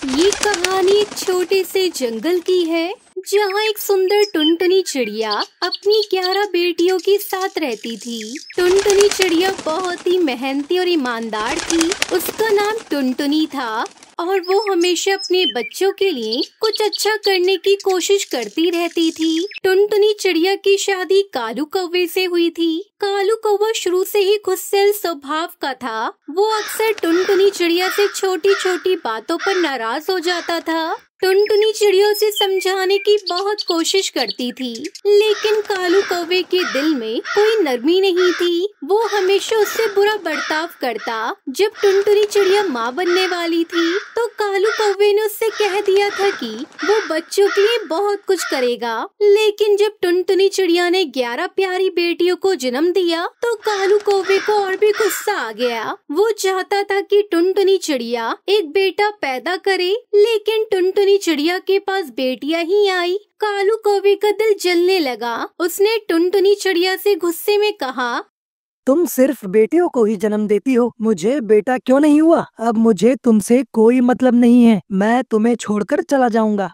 ये कहानी एक छोटे से जंगल की है जहाँ एक सुंदर टुनटुनी चिड़िया अपनी 11 बेटियों के साथ रहती थी। टुनटुनी चिड़िया बहुत ही मेहनती और ईमानदार थी। उसका नाम टुनटुनी था और वो हमेशा अपने बच्चों के लिए कुछ अच्छा करने की कोशिश करती रहती थी। टुनटुनी चिड़िया की शादी कालू कौवे से हुई थी। कालू कौवा शुरू से ही गुस्सैल स्वभाव का था। वो अक्सर टुनटुनी चिड़िया से छोटी छोटी बातों पर नाराज हो जाता था। टुनटुनी चिड़िया उसे समझाने की बहुत कोशिश करती थी, लेकिन कालू कौवे के दिल में कोई नरमी नहीं थी। वो हमेशा उससे बुरा बर्ताव करता। जब टुनटुनी चिड़िया माँ बनने वाली थी तो कालू कौवे ने उससे कह दिया था कि वो बच्चों के लिए बहुत कुछ करेगा, लेकिन जब टुनटुनी चिड़िया ने 11 प्यारी बेटियों को जन्म दिया तो कालू कौवे को और भी गुस्सा आ गया। वो चाहता था कि टुनटुनी चिड़िया एक बेटा पैदा करे, लेकिन टुनटुनी चिड़िया के पास बेटियां ही आई। कालू कौवे का दिल जलने लगा। उसने टुनटुनी चिड़िया से गुस्से में कहा, तुम सिर्फ बेटियों को ही जन्म देती हो, मुझे बेटा क्यों नहीं हुआ? अब मुझे तुमसे कोई मतलब नहीं है, मैं तुम्हें छोड़कर चला जाऊंगा।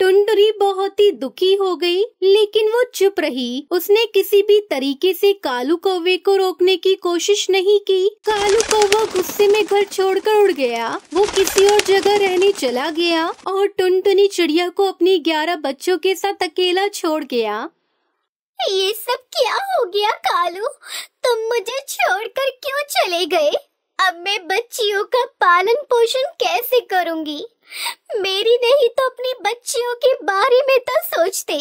टुनटुनी बहुत ही दुखी हो गई, लेकिन वो चुप रही। उसने किसी भी तरीके से कालू कौवे को रोकने की कोशिश नहीं की। कालू कौवा गुस्से में घर छोड़कर उड़ गया। वो किसी और जगह रहने चला गया और टुनटुनी चिड़िया को अपनी 11 बच्चों के साथ अकेला छोड़ गया। ये सब क्या हो गया कालू? तुम मुझे छोड़कर क्यों चले गए? अब मैं बच्चियों का पालन पोषण कैसे करूंगी? मेरी नहीं तो अपनी बच्चियों के बारे में तो सोचते।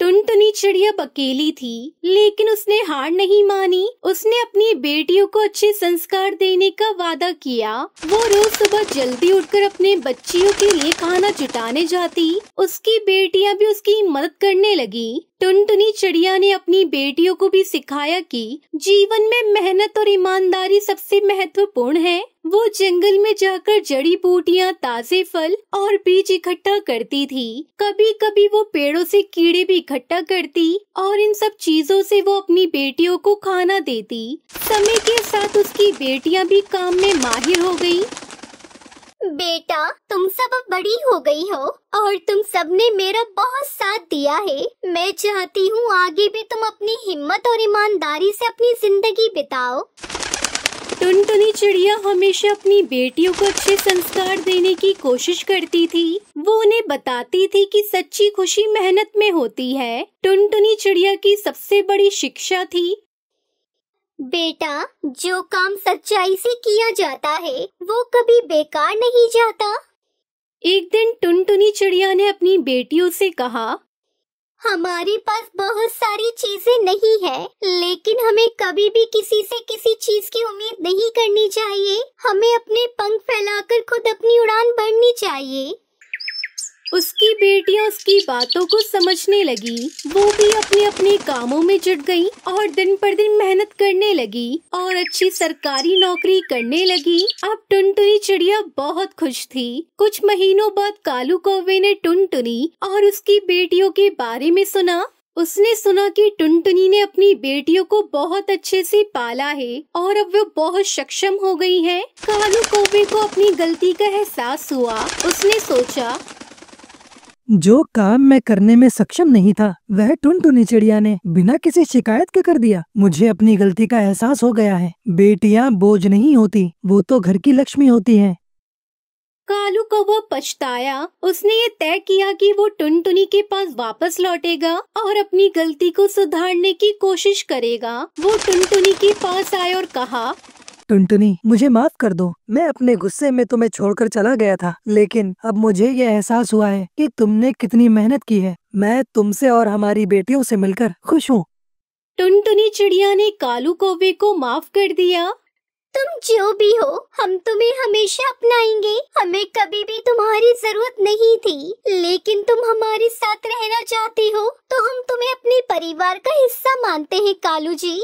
टुनटुनी चिड़िया अकेली थी, लेकिन उसने हार नहीं मानी। उसने अपनी बेटियों को अच्छे संस्कार देने का वादा किया। वो रोज सुबह जल्दी उठकर अपने बच्चियों के लिए खाना जुटाने जाती। उसकी बेटियां भी उसकी मदद करने लगी। टुनटुनी चिड़िया ने अपनी बेटियों को भी सिखाया कि जीवन में मेहनत और ईमानदारी सबसे महत्वपूर्ण है। वो जंगल में जाकर जड़ी बूटियां, ताजे फल और बीज इकट्ठा करती थी। कभी कभी वो पेड़ों से कीड़े भी इकट्ठा करती और इन सब चीजों से वो अपनी बेटियों को खाना देती। समय के साथ उसकी बेटियां भी काम में माहिर हो गई। बेटा, तुम सब अब बड़ी हो गई हो और तुम सबने मेरा बहुत साथ दिया है। मैं चाहती हूँ आगे भी तुम अपनी हिम्मत और ईमानदारी से अपनी जिंदगी बिताओ। टुनटुनी चिड़िया हमेशा अपनी बेटियों को अच्छे संस्कार देने की कोशिश करती थी। वो उन्हें बताती थी कि सच्ची खुशी मेहनत में होती है। टुनटुनी चिड़िया की सबसे बड़ी शिक्षा थी, बेटा, जो काम सच्चाई से किया जाता है वो कभी बेकार नहीं जाता। एक दिन टुनटुनी चिड़िया ने अपनी बेटियों से कहा, हमारे पास बहुत सारी चीजें नहीं है, लेकिन हमें कभी भी किसी से किसी चीज की उम्मीद नहीं करनी चाहिए। हमें अपने पंख फैलाकर खुद अपनी उड़ान भरनी चाहिए। उसकी बेटियां उसकी बातों को समझने लगी। वो भी अपने अपने कामों में जुट गईं और दिन पर दिन मेहनत करने लगी और अच्छी सरकारी नौकरी करने लगी। अब टुनटुनी चिड़िया बहुत खुश थी। कुछ महीनों बाद कालू कौवे ने टुनटुनी और उसकी बेटियों के बारे में सुना। उसने सुना कि टुनटुनी ने अपनी बेटियों को बहुत अच्छे से पाला है और अब वो बहुत सक्षम हो गई है। कालू कौवे को अपनी गलती का एहसास हुआ। उसने सोचा, जो काम मैं करने में सक्षम नहीं था वह टुनटुनी चिड़िया ने बिना किसी शिकायत के कर दिया। मुझे अपनी गलती का एहसास हो गया है। बेटियां बोझ नहीं होती, वो तो घर की लक्ष्मी होती हैं। कालू कौवा पछताया। उसने ये तय किया कि वो टुनटुनी के पास वापस लौटेगा और अपनी गलती को सुधारने की कोशिश करेगा। वो टुनटुनी के पास आया और कहा, टुनटुनी, मुझे माफ कर दो। मैं अपने गुस्से में तुम्हें छोड़कर चला गया था, लेकिन अब मुझे यह एहसास हुआ है कि तुमने कितनी मेहनत की है। मैं तुमसे और हमारी बेटियों से मिलकर खुश हूँ। टुनटुनी चिड़िया ने कालू कौवे को माफ कर दिया। तुम जो भी हो, हम तुम्हें हमेशा अपनाएंगे। हमें कभी भी तुम्हारी जरूरत नहीं थी, लेकिन तुम हमारे साथ रहना चाहते हो तो हम तुम्हें अपने परिवार का हिस्सा मानते हैं कालू जी।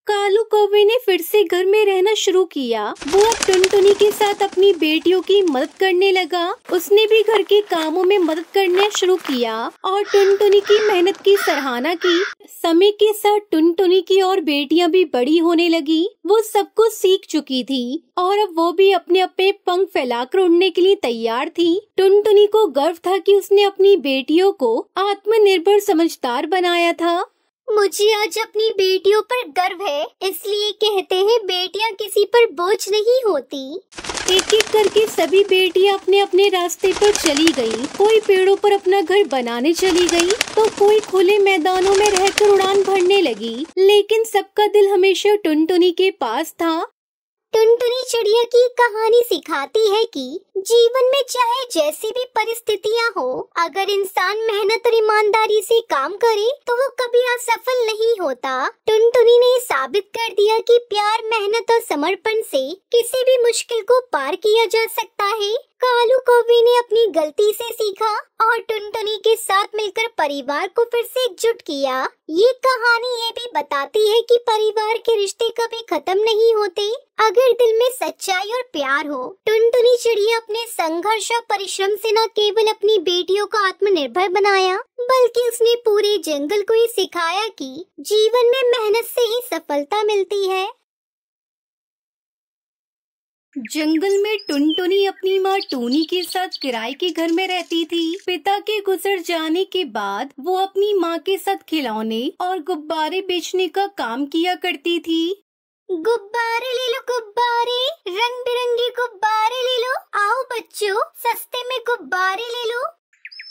कालू कौवे ने फिर से घर में रहना शुरू किया। वो अब टुनटुनी के साथ अपनी बेटियों की मदद करने लगा। उसने भी घर के कामों में मदद करना शुरू किया और टुनटुनी की मेहनत की सराहना की। समय के साथ टुनटुनी की और बेटियां भी बड़ी होने लगी। वो सब कुछ सीख चुकी थी और अब वो भी अपने अपने पंख फैलाकर उड़ने के लिए तैयार थी। टुनटुनी को गर्व था कि उसने अपनी बेटियों को आत्मनिर्भर समझदार बनाया था। मुझे आज अपनी बेटियों पर गर्व है, इसलिए कहते हैं बेटियां किसी पर बोझ नहीं होती। एक एक करके सभी बेटियां अपने अपने रास्ते पर चली गयी। कोई पेड़ों पर अपना घर बनाने चली गई, तो कोई खुले मैदानों में रहकर उड़ान भरने लगी। लेकिन सबका दिल हमेशा टुनटुनी के पास था। टुनटुनी चिड़िया की कहानी सिखाती है कि जीवन में चाहे जैसी भी परिस्थितियां हो, अगर इंसान मेहनत और ईमानदारी से काम करे तो वो कभी असफल नहीं होता। टुनटुनी ने साबित कर दिया कि प्यार, मेहनत और समर्पण से किसी भी मुश्किल को पार किया जा सकता है। कालू कौवे ने अपनी गलती से सीखा और टुनटुनी के साथ मिलकर परिवार को फिर से एकजुट किया। ये कहानी ये भी बताती है कि परिवार के रिश्ते कभी खत्म नहीं होते, अगर दिल में सच्चाई और प्यार हो। टुनटुनी चिड़िया अपने संघर्ष और परिश्रम से न केवल अपनी बेटियों को आत्मनिर्भर बनाया, बल्कि उसने पूरे जंगल को ये सिखाया कि जीवन में मेहनत से ही सफलता मिलती है। जंगल में टुनटुनी अपनी माँ टूनी के साथ किराए के घर में रहती थी। पिता के गुजर जाने के बाद वो अपनी माँ के साथ खिलौने और गुब्बारे बेचने का काम किया करती थी। गुब्बारे ले लो गुब्बारे, रंग बिरंगे गुब्बारे ले लो। आओ बच्चों, सस्ते में गुब्बारे ले लो।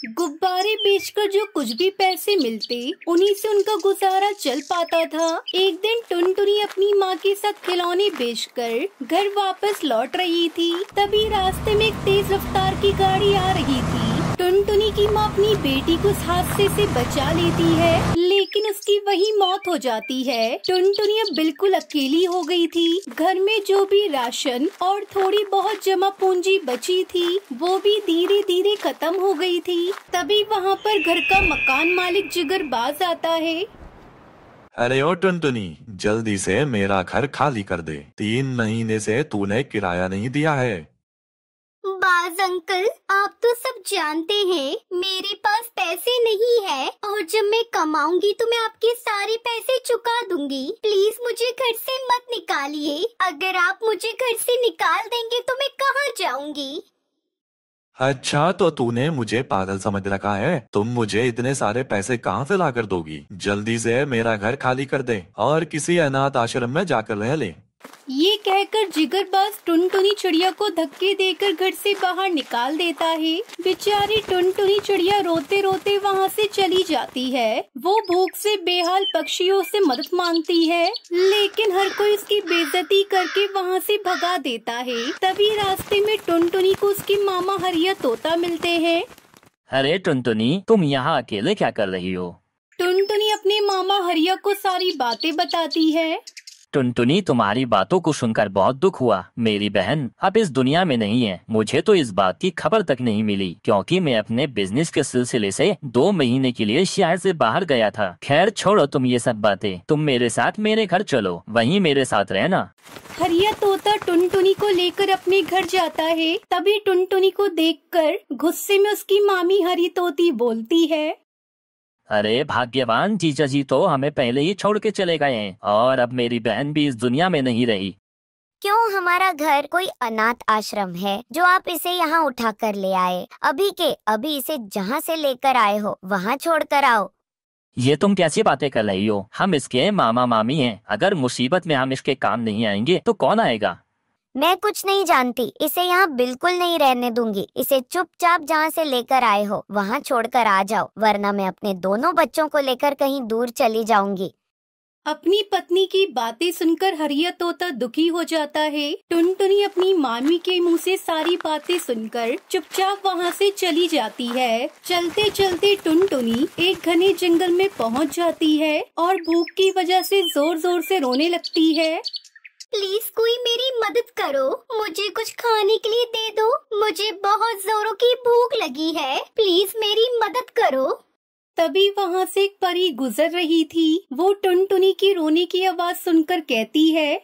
गुब्बारे बेचकर जो कुछ भी पैसे मिलते, उन्हीं से उनका गुजारा चल पाता था। एक दिन टुनटुनी अपनी माँ के साथ खिलौने बेचकर घर वापस लौट रही थी। तभी रास्ते में एक तेज रफ्तार की गाड़ी आ रही थी। टुनटुनी की माँ अपनी बेटी को उस हादसे से बचा लेती है, लेकिन उसकी वही मौत हो जाती है। टुनटुनी अब बिल्कुल अकेली हो गई थी। घर में जो भी राशन और थोड़ी बहुत जमा पूंजी बची थी, वो भी धीरे धीरे खत्म हो गई थी। तभी वहाँ पर घर का मकान मालिक जिगरबाज आता है। अरे ओ टुनटुनी, जल्दी से मेरा घर खाली कर दे। 3 महीने से तूने किराया नहीं दिया है। बाज अंकल, आप तो सब जानते हैं मेरे पास पैसे नहीं है, और जब मैं कमाऊंगी तो मैं आपके सारे पैसे चुका दूंगी। प्लीज मुझे घर से मत निकालिए। अगर आप मुझे घर से निकाल देंगे तो मैं कहाँ जाऊंगी? अच्छा, तो तूने मुझे पागल समझ रखा है? तुम मुझे इतने सारे पैसे कहाँ से ला कर दोगी? जल्दी से मेरा घर खाली कर दे और किसी अनाथ आश्रम में जाकर रह ले। ये कहकर जिगरबाज टुनटुनी चिड़िया को धक्के देकर घर से बाहर निकाल देता है। बेचारी टुनटुनी चिड़िया रोते रोते वहाँ से चली जाती है। वो भूख से बेहाल पक्षियों से मदद मांगती है, लेकिन हर कोई उसकी बेइज्जती करके वहाँ से भगा देता है। तभी रास्ते में टुनटुनी को उसके मामा हरिया तोता मिलते हैं। अरे टुनटुनी, तुम यहाँ अकेले क्या कर रही हो? टुनटुनी अपने मामा हरिया को सारी बातें बताती है। टुनटुनी, तुम्हारी बातों को सुनकर बहुत दुख हुआ। मेरी बहन अब इस दुनिया में नहीं है। मुझे तो इस बात की खबर तक नहीं मिली, क्योंकि मैं अपने बिजनेस के सिलसिले से 2 महीने के लिए शहर से बाहर गया था। खैर छोड़ो तुम ये सब बातें, तुम मेरे साथ मेरे घर चलो, वहीं मेरे साथ रहना। हरिया तोता टुनटुनी को लेकर अपने घर जाता है। तभी टुनटुनी को देखकर गुस्से में उसकी मामी हरी तोती बोलती है, अरे भाग्यवान जीजा जी तो हमें पहले ही छोड़ के चले गए हैं, और अब मेरी बहन भी इस दुनिया में नहीं रही। क्यों, हमारा घर कोई अनाथ आश्रम है जो आप इसे यहाँ उठा कर ले आए? अभी के अभी इसे जहाँ से लेकर आए हो वहाँ छोड़ कर आओ। ये तुम कैसी बातें कर रही हो? हम इसके मामा मामी हैं। अगर मुसीबत में हम इसके काम नहीं आएंगे तो कौन आएगा? मैं कुछ नहीं जानती, इसे यहाँ बिल्कुल नहीं रहने दूंगी। इसे चुपचाप जहाँ से लेकर आए हो वहाँ छोड़कर आ जाओ, वरना मैं अपने दोनों बच्चों को लेकर कहीं दूर चली जाऊंगी। अपनी पत्नी की बातें सुनकर हरिया तोता दुखी हो जाता है। टुनटुनी अपनी मामी के मुंह से सारी बातें सुनकर चुपचाप वहाँ से चली जाती है। चलते चलते टुनटुनी एक घने जंगल में पहुँच जाती है और भूख की वजह से जोर जोर से रोने लगती है। प्लीज कोई मेरी मदद करो, मुझे कुछ खाने के लिए दे दो। मुझे बहुत जोरों की भूख लगी है, प्लीज मेरी मदद करो। तभी वहाँ से एक परी गुजर रही थी। वो टुनटुनी की रोने की आवाज सुनकर कहती है,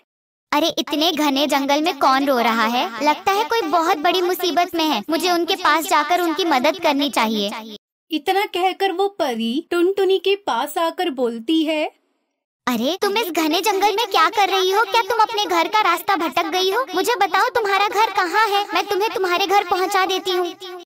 अरे इतने घने जंगल में कौन रो रहा है? लगता है कोई बहुत बड़ी मुसीबत में है। मुझे उनके पास जाकर उनकी मदद करनी चाहिए। इतना कहकर वो परी टुनटुनी के पास आकर बोलती है, अरे तुम इस घने जंगल में क्या कर रही हो? क्या तुम अपने घर का रास्ता भटक गई हो? मुझे बताओ तुम्हारा घर कहाँ है? मैं तुम्हें तुम्हारे घर पहुँचा देती हूँ।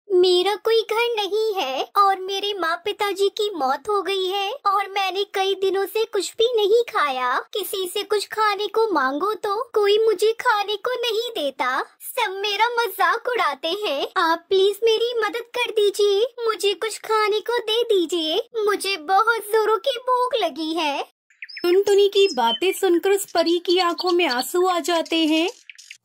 मेरा कोई घर नहीं है और मेरे माँ पिताजी की मौत हो गई है और मैंने कई दिनों से कुछ भी नहीं खाया। किसी से कुछ खाने को मांगो तो कोई मुझे खाने को नहीं देता। सब मेरा मजाक उड़ाते हैं। आप प्लीज मेरी मदद कर दीजिए। मुझे कुछ खाने को दे दीजिए। मुझे बहुत जोरों की भूख लगी है। टुनटुनी की बातें सुनकर उस परी की आंखों में आंसू आ जाते हैं।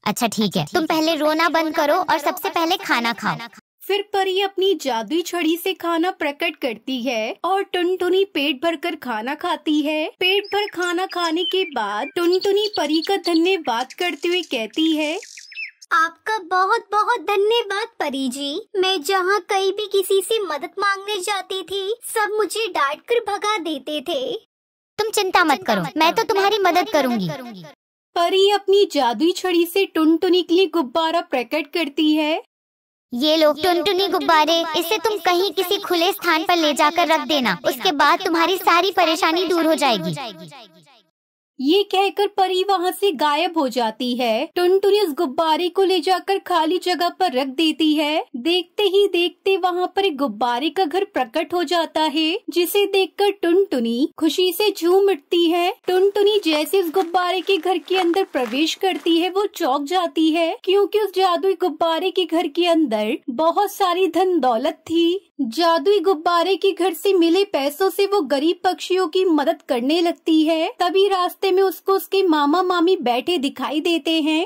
अच्छा ठीक है, तुम पहले रोना बंद करो और सबसे पहले खाना खाओ। फिर परी अपनी जादुई छड़ी से खाना प्रकट करती है और टुनटुनी पेट भरकर खाना खाती है। पेट भर खाना खाने के बाद टुनटुनी परी का धन्यवाद करते हुए कहती है, आपका बहुत बहुत धन्यवाद परी जी। मैं जहाँ कहीं भी किसी से मदद मांगने जाती थी, सब मुझे डांट कर भगा देते थे। तुम चिंता मत करो, मैं तो तुम्हारी मदद करूँगी। परी अपनी जादुई छड़ी से टुनटुनी के लिए गुब्बारा प्रकट करती है। ये लो टुनटुनी गुब्बारे, इसे तुम कहीं किसी खुले स्थान पर ले जाकर रख देना। उसके बाद तुम्हारी सारी परेशानी दूर हो जाएगी। ये कहकर परी वहाँ से गायब हो जाती है। टुनटुनी उस गुब्बारे को ले जाकर खाली जगह पर रख देती है। देखते ही देखते वहाँ पर एक गुब्बारे का घर प्रकट हो जाता है, जिसे देखकर टुनटुनी खुशी से झूम उठती है। टुनटुनी जैसे उस गुब्बारे के घर के अंदर प्रवेश करती है, वो चौंक जाती है, क्योंकि उस जादुई गुब्बारे के घर के अंदर बहुत सारी धन दौलत थी। जादुई गुब्बारे के घर से मिले पैसों से वो गरीब पक्षियों की मदद करने लगती है। तभी रास्ते में उसको उसके मामा मामी बैठे दिखाई देते हैं।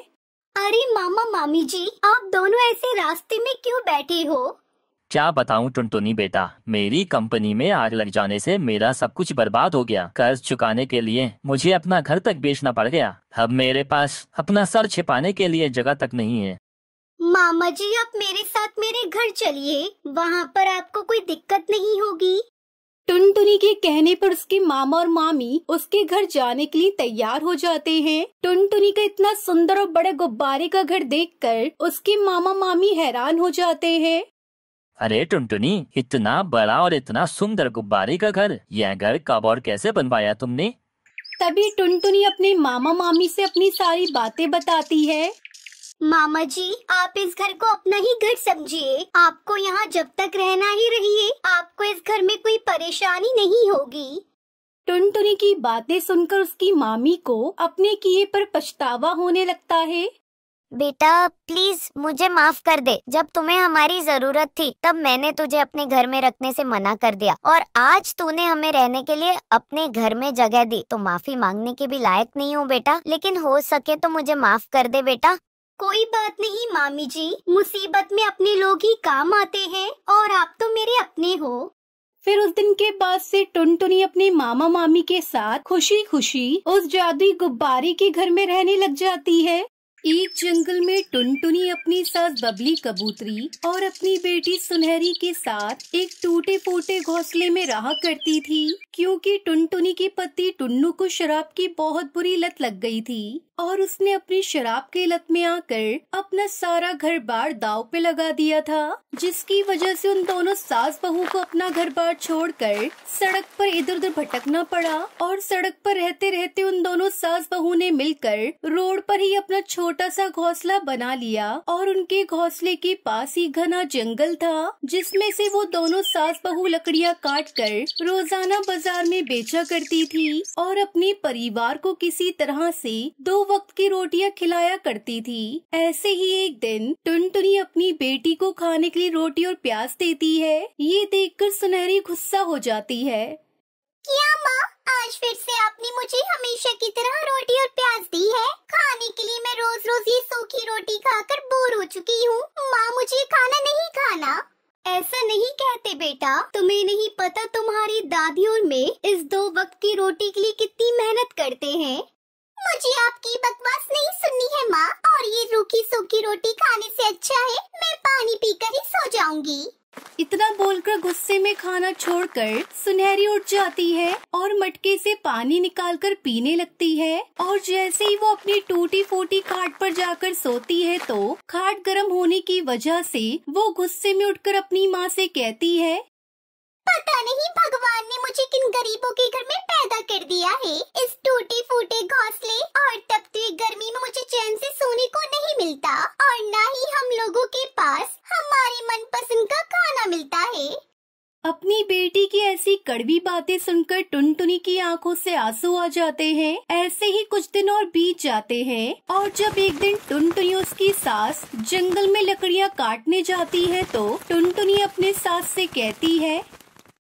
अरे मामा मामी जी, आप दोनों ऐसे रास्ते में क्यों बैठे हो? क्या बताऊं टुनटुनी बेटा, मेरी कंपनी में आग लग जाने से मेरा सब कुछ बर्बाद हो गया। कर्ज चुकाने के लिए मुझे अपना घर तक बेचना पड़ गया। अब मेरे पास अपना सर छिपाने के लिए जगह तक नहीं है। मामा जी, आप मेरे साथ मेरे घर चलिए, वहाँ पर आपको कोई दिक्कत नहीं होगी। टुनटुनी के कहने पर उसके मामा और मामी उसके घर जाने के लिए तैयार हो जाते हैं। टुनटुनी का इतना सुंदर और बड़े गुब्बारे का घर देखकर उसके मामा मामी हैरान हो जाते हैं। अरे टुनटुनी, इतना बड़ा और इतना सुंदर गुब्बारे का घर, यह घर कब और कैसे बनवाया तुमने? तभी टुनटुनी अपने मामा मामी से अपनी सारी बातें बताती है। मामा जी, आप इस घर को अपना ही घर समझिए। आपको यहाँ जब तक रहना ही रहिए। आपको इस घर में कोई परेशानी नहीं होगी। टुनटुनी की बातें सुनकर उसकी मामी को अपने किए पर पछतावा होने लगता है। बेटा प्लीज मुझे माफ कर दे। जब तुम्हें हमारी जरूरत थी तब मैंने तुझे अपने घर में रखने से मना कर दिया, और आज तूने हमें रहने के लिए अपने घर में जगह दी, तो माफी मांगने के भी लायक नहीं हूँ बेटा। लेकिन हो सके तो मुझे माफ कर दे बेटा। कोई बात नहीं मामी जी, मुसीबत में अपने लोग ही काम आते हैं और आप तो मेरे अपने हो। फिर उस दिन के बाद से टुनटुनी अपने मामा मामी के साथ खुशी खुशी उस जादुई गुब्बारे के घर में रहने लग जाती है। एक जंगल में टुनटुनी अपनी सास बबली कबूतरी और अपनी बेटी सुनहरी के साथ एक टूटे फूटे घोंसले में रहा करती थी, क्योंकि टुनटुनी के पति टुन्नू को शराब की बहुत बुरी लत लग गई थी और उसने अपनी शराब की लत में आकर अपना सारा घर बार दांव पे लगा दिया था, जिसकी वजह से उन दोनों सास बहू को अपना घर बार छोड़कर सड़क पर इधर उधर भटकना पड़ा। और सड़क पर रहते रहते उन दोनों सास बहू ने मिलकर रोड पर ही अपना छोटा सा घोंसला बना लिया और उनके घोंसले के पास ही घना जंगल था, जिसमें से वो दोनों सास बहू लकड़ियाँ काट कर रोजाना बाजार में बेचा करती थी और अपने परिवार को किसी तरह से 2 वक्त की रोटियां खिलाया करती थी। ऐसे ही एक दिन टुनटुनी अपनी बेटी को खाने के लिए रोटी और प्याज देती है। ये देखकर सुनहरी गुस्सा हो जाती है। क्या माँ, आज फिर से आपने मुझे हमेशा की तरह रोटी और प्याज दी है? खाने के लिए मैं रोज रोज ये सूखी रोटी खाकर बोर हो चुकी हूँ। माँ, मुझे खाना नहीं खाना। ऐसा नहीं कहते बेटा, तुम्हें नहीं पता तुम्हारी दादी और मैं इस 2 वक्त की रोटी के लिए कितनी मेहनत करते हैं। मुझे आपकी बकवास नहीं सुननी है माँ, और ये रूखी सूखी रोटी खाने से अच्छा है मैं पानी पीकर ही सो जाऊंगी। इतना बोलकर गुस्से में खाना छोड़कर सुनहरी उठ जाती है और मटके से पानी निकालकर पीने लगती है। और जैसे ही वो अपनी टूटी फूटी खाट पर जाकर सोती है तो खाट गर्म होने की वजह से वो गुस्से में उठकर अपनी माँ से कहती है, पता नहीं भगवान ने मुझे किन गरीबों के घर में पैदा कर दिया है, इस टूटे फूटे घोंसले और तपती गर्मी में मुझे चैन से सोने को नहीं मिलता और न ही हम लोगों के पास हमारी मनपसंद का खाना मिलता है। अपनी बेटी की ऐसी कड़वी बातें सुनकर टुनटुनी की आंखों से आंसू आ जाते हैं। ऐसे ही कुछ दिन और बीत जाते हैं और जब एक दिन टुनटुनी उसकी सास जंगल में लकड़ियाँ काटने जाती है तो टुनटुनी अपने सास से कहती है,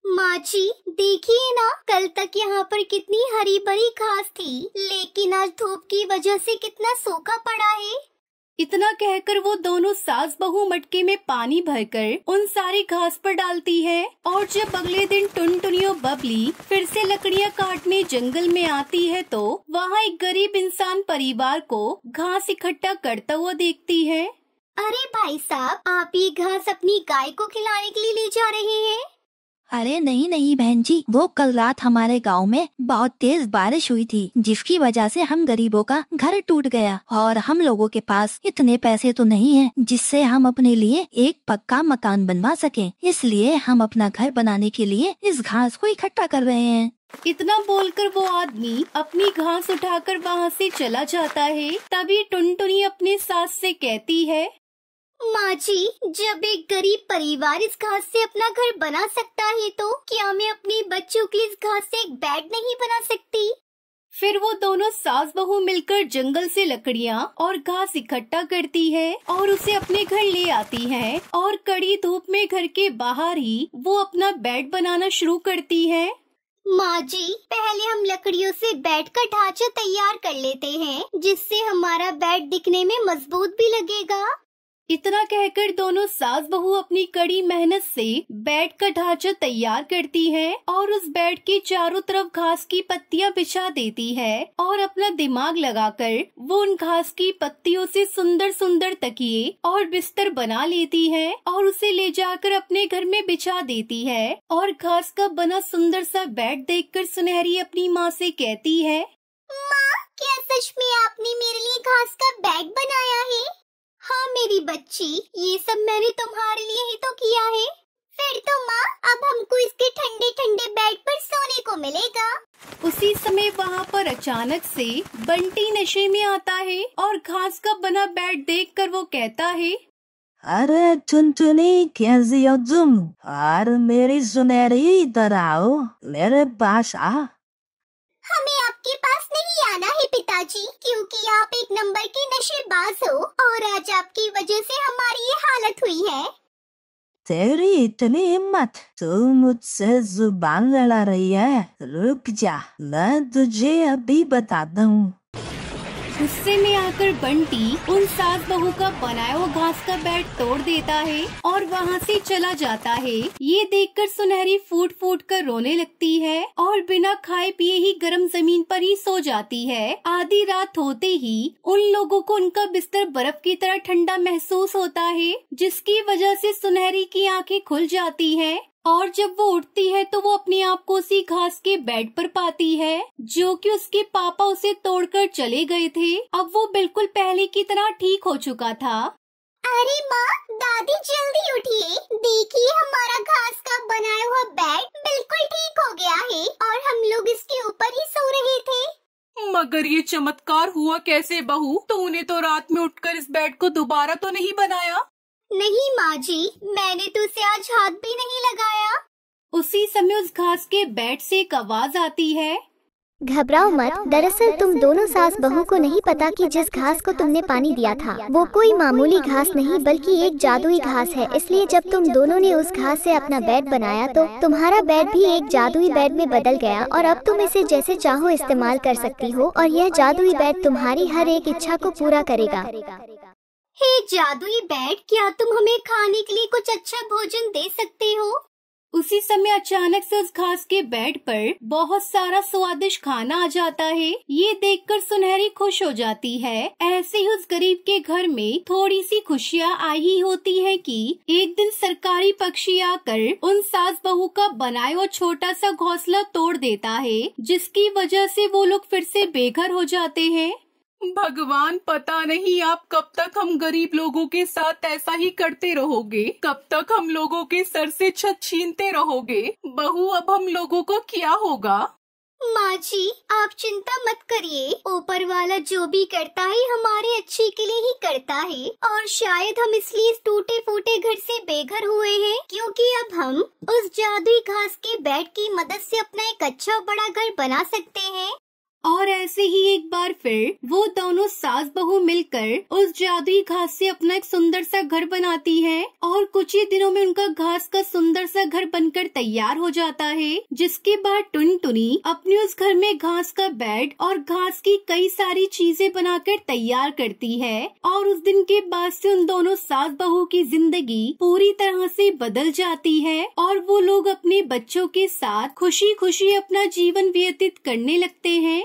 माँ जी देखिए ना, कल तक यहाँ पर कितनी हरी भरी घास थी, लेकिन आज धूप की वजह से कितना सूखा पड़ा है। इतना कहकर वो दोनों सास बहू मटके में पानी भरकर उन सारी घास पर डालती है। और जब अगले दिन टुनटुनी और बबली फिर से लकड़ियाँ काटने जंगल में आती है तो वहाँ एक गरीब इंसान परिवार को घास इकट्ठा करता हुआ देखती है। अरे भाई साहब, आप ये घास अपनी गाय को खिलाने के लिए ले जा रहे हैं? अरे नहीं नहीं बहन जी, वो कल रात हमारे गांव में बहुत तेज बारिश हुई थी, जिसकी वजह से हम गरीबों का घर टूट गया और हम लोगों के पास इतने पैसे तो नहीं हैं जिससे हम अपने लिए एक पक्का मकान बनवा सकें, इसलिए हम अपना घर बनाने के लिए इस घास को इकट्ठा कर रहे हैं। इतना बोलकर वो आदमी अपनी घास उठाकर वहाँ से चला जाता है। तभी टुनटुनी अपने सास से कहती है, माँ जी, जब एक गरीब परिवार इस घास से अपना घर बना सकता है तो क्या मैं अपने बच्चों के लिए इस घास से एक बेड नहीं बना सकती? फिर वो दोनों सास बहू मिलकर जंगल से लकड़ियाँ और घास इकट्ठा करती है और उसे अपने घर ले आती है और कड़ी धूप में घर के बाहर ही वो अपना बेड बनाना शुरू करती है। माँ जी, पहले हम लकड़ियों से बेड का ढांचा तैयार कर लेते हैं, जिससे हमारा बेड दिखने में मजबूत भी लगेगा। इतना कहकर दोनों सास बहू अपनी कड़ी मेहनत से बेड का ढांचा तैयार करती है और उस बेड के चारों तरफ घास की पत्तियां बिछा देती है और अपना दिमाग लगाकर वो उन घास की पत्तियों से सुंदर सुंदर तकिए और बिस्तर बना लेती है और उसे ले जाकर अपने घर में बिछा देती है। और घास का बना सुंदर सा बेड देखकर सुनहरी अपनी माँ से कहती है, माँ, क्या सच में आपने मेरे लिए घास का बेड बनाया है? हाँ मेरी बच्ची, ये सब मैंने तुम्हारे लिए ही तो किया है। फिर तो माँ, अब हमको इसके ठंडे ठंडे बेड पर सोने को मिलेगा। उसी समय वहाँ पर अचानक से बंटी नशे में आता है और घास का बना बेड देखकर वो कहता है, अरे टुनटुनी, कैसी हो तुम? और मेरी सुनहरी, इधर आओ, मेरे पास आ। हमें आपके पास नहीं आना है पिताजी, क्योंकि आप एक नंबर के नशेबाज हो और आज आपकी वजह से हमारी ये हालत हुई है। तेरी इतनी हिम्मत, तू मुझसे जुबान लड़ा रही है? रुक जा, मैं तुझे अभी बताता हूँ। गुस्से में आकर बंटी उन सास बहू का बनाया हुआ घास का बेड तोड़ देता है और वहाँ से चला जाता है। ये देखकर सुनहरी फूट फूट कर रोने लगती है और बिना खाए पिए ही गर्म जमीन पर ही सो जाती है। आधी रात होते ही उन लोगों को उनका बिस्तर बर्फ की तरह ठंडा महसूस होता है, जिसकी वजह से सुनहरी की आंखें खुल जाती हैं। और जब वो उठती है तो वो अपने आप को उसी घास के बेड पर पाती है जो कि उसके पापा उसे तोड़कर चले गए थे। अब वो बिल्कुल पहले की तरह ठीक हो चुका था। अरे माँ, दादी जल्दी उठिए, देखिए हमारा घास का बनाया हुआ बेड बिल्कुल ठीक हो गया है और हम लोग इसके ऊपर ही सो रहे थे। मगर ये चमत्कार हुआ कैसे बहू? तूने तो रात में उठकर इस बेड को दोबारा तो नहीं बनाया? नहीं माँ जी, मैंने तो उसे आज हाथ भी नहीं लगाया। उसी समय उस घास के बेड से एक आवाज आती है, घबराओ मत, दरअसल तुम दोनों सास बहू को नहीं पता कि जिस घास को तुमने पानी दिया था वो कोई मामूली घास नहीं बल्कि एक जादुई घास है। इसलिए जब तुम दोनों ने उस घास से अपना बेड बनाया तो तुम्हारा बेड भी एक जादुई बेड में बदल गया और अब तुम इसे जैसे चाहो इस्तेमाल कर सकती हो और यह जादुई बेड तुम्हारी हर एक इच्छा को पूरा करेगा। हे जादुई बेड, क्या तुम हमें खाने के लिए कुछ अच्छा भोजन दे सकते हो? उसी समय अचानक से उस घास के बेड पर बहुत सारा स्वादिष्ट खाना आ जाता है। ये देखकर सुनहरी खुश हो जाती है। ऐसे ही उस गरीब के घर में थोड़ी सी खुशियाँ आई ही होती है कि एक दिन सरकारी पक्षी आकर उन सास बहू का बनाया हुआ छोटा सा घोंसला तोड़ देता है, जिसकी वजह से वो लोग फिर से बेघर हो जाते हैं। भगवान, पता नहीं आप कब तक हम गरीब लोगों के साथ ऐसा ही करते रहोगे, कब तक हम लोगों के सर से छत छीनते रहोगे। बहू, अब हम लोगों को क्या होगा? माँ जी, आप चिंता मत करिए। ऊपर वाला जो भी करता है हमारे अच्छे के लिए ही करता है, और शायद हम इसलिए इस टूटे फूटे घर से बेघर हुए हैं क्योंकि अब हम उस जादुई घास के बेड की मदद से अपना एक अच्छा बड़ा घर बना सकते हैं। और ऐसे ही एक बार फिर वो दोनों सास बहू मिलकर उस जादुई घास से अपना एक सुंदर सा घर बनाती है, और कुछ ही दिनों में उनका घास का सुंदर सा घर बनकर तैयार हो जाता है। जिसके बाद टुनटुनी अपने उस घर में घास का बेड और घास की कई सारी चीजें बनाकर तैयार करती है। और उस दिन के बाद से उन दोनों सास बहू की जिंदगी पूरी तरह से बदल जाती है, और वो लोग अपने बच्चों के साथ खुशी खुशी अपना जीवन व्यतीत करने लगते हैं।